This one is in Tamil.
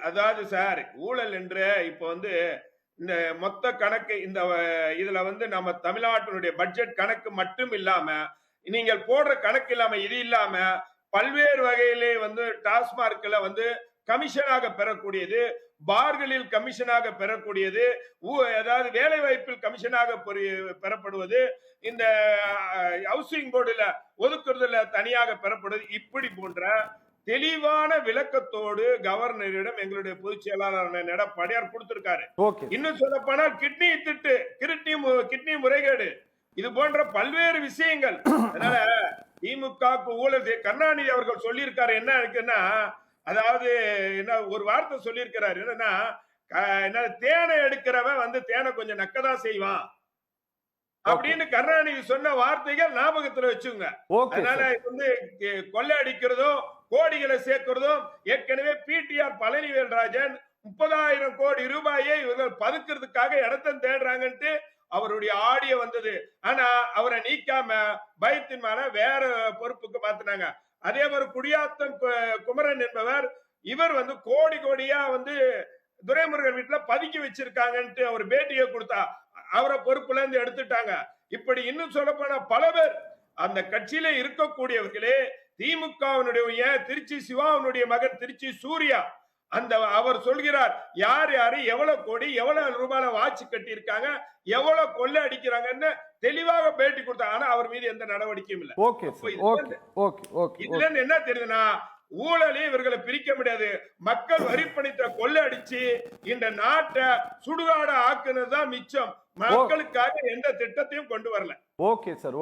அதாவது சார் ஊழல் என்று இப்ப வந்து இந்த மொத்த கணக்கு இந்த இதுல வந்து நம்ம தமிழ்நாட்டினுடைய பட்ஜெட் கணக்கு மட்டும் இல்லாம நீங்கள் போடுற கணக்கு இல்லாம இது இல்லாம பல்வேறு வகையிலே வந்து டாஸ்மார்க்ல வந்து கமிஷனாக பெறக்கூடியது, பார்களில் கமிஷனாக பெறக்கூடியது, அதாவது வேலை வாய்ப்பில் கமிஷனாக பெறப்படுவது, இந்த ஹவுசிங் போர்டுல ஒதுக்குறதுல தனியாக பெறப்படுவது, இப்படி போன்ற தெளிவான விளக்கத்தோடு கவர்னரிடம் எங்களுடைய பொதுச் செயலாளர் எடப்பாடியார் கொடுத்திருக்காரு. இன்னும் சொல்ல போனால் கிட்னி திட்டு, கிட்னி முறைகேடு, இது போன்ற பல்வேறு விஷயங்கள். அதனால திமுக ஊழல் கருணாநிதி அவர்கள் சொல்லியிருக்காரு. என்ன இருக்குன்னா, அதாவது என்ன ஒரு வார்த்தை சொல்லியிருக்கிறார், என்னன்னா தேனை எடுக்கிறவன் வந்து தேனை கொஞ்சம் நக்கதான் செய்வான் அப்படின்னு கருணாநிதி சொன்ன வார்த்தைகள் ஞாபகத்துல வச்சுங்க. அதனால வந்து கொள்ளை அடிக்கிறதும் கோடிகளை சேர்க்கிறதும், ஏற்கனவே பிடிஆர் பழனிவேல்ராஜன் 30,000 கோடி ரூபாயை இவர்கள் பதுக்கிறதுக்காக இடத்தை தேடுறாங்கன்ட்டு அவருடைய ஆடியோ வந்தது. ஆனா அவரை நீக்காம பயத்தின் மேல வேற பொறுப்புக்கு மாத்தினாங்க. அதே மாதிரி குடியாத்தம் குமரன் என்பவர், இவர் வந்து கோடி கோடியா வந்து துரைமுருகன் வீட்டுல பதுக்கி வச்சிருக்காங்கன்ட்டு அவர் பேட்டியை கொடுத்தா அவரை பொறுப்புல இருந்து எடுத்துட்டாங்க. இப்படி இன்னும் சொல்ல போனா பல பேர் அந்த கட்சியில இருக்கக்கூடியவர்களே திமுகவினுடைய திருச்சி சிவாவுடைய மகன் திருச்சி சூர்யா, அந்த அவர் சொல்கிறார் யார் யாரு எவ்வளவு கோடி எவ்வளவு ரூபாய் வாட்சி கட்டி இருக்காங்க, எவ்வளவு கொள்ளை அடிக்கிறாங்கன்னு தெளிவாக பேட்டி கொடுத்தாங்க. ஆனா அவர் மீது எந்த நடவடிக்கையும் இல்லை. இதுல என்ன தெரியுதுன்னா, ஊழலே இவர்களை பிரிக்க முடியாது. மக்கள் வரிப்பணத்தை கொள்ளை அடிச்சு இந்த நாட்டை சுடுகாட ஆக்குனதுதான் மிச்சம். மக்களுக்காக எந்த திட்டத்தையும் கொண்டு வரல. Okay sir.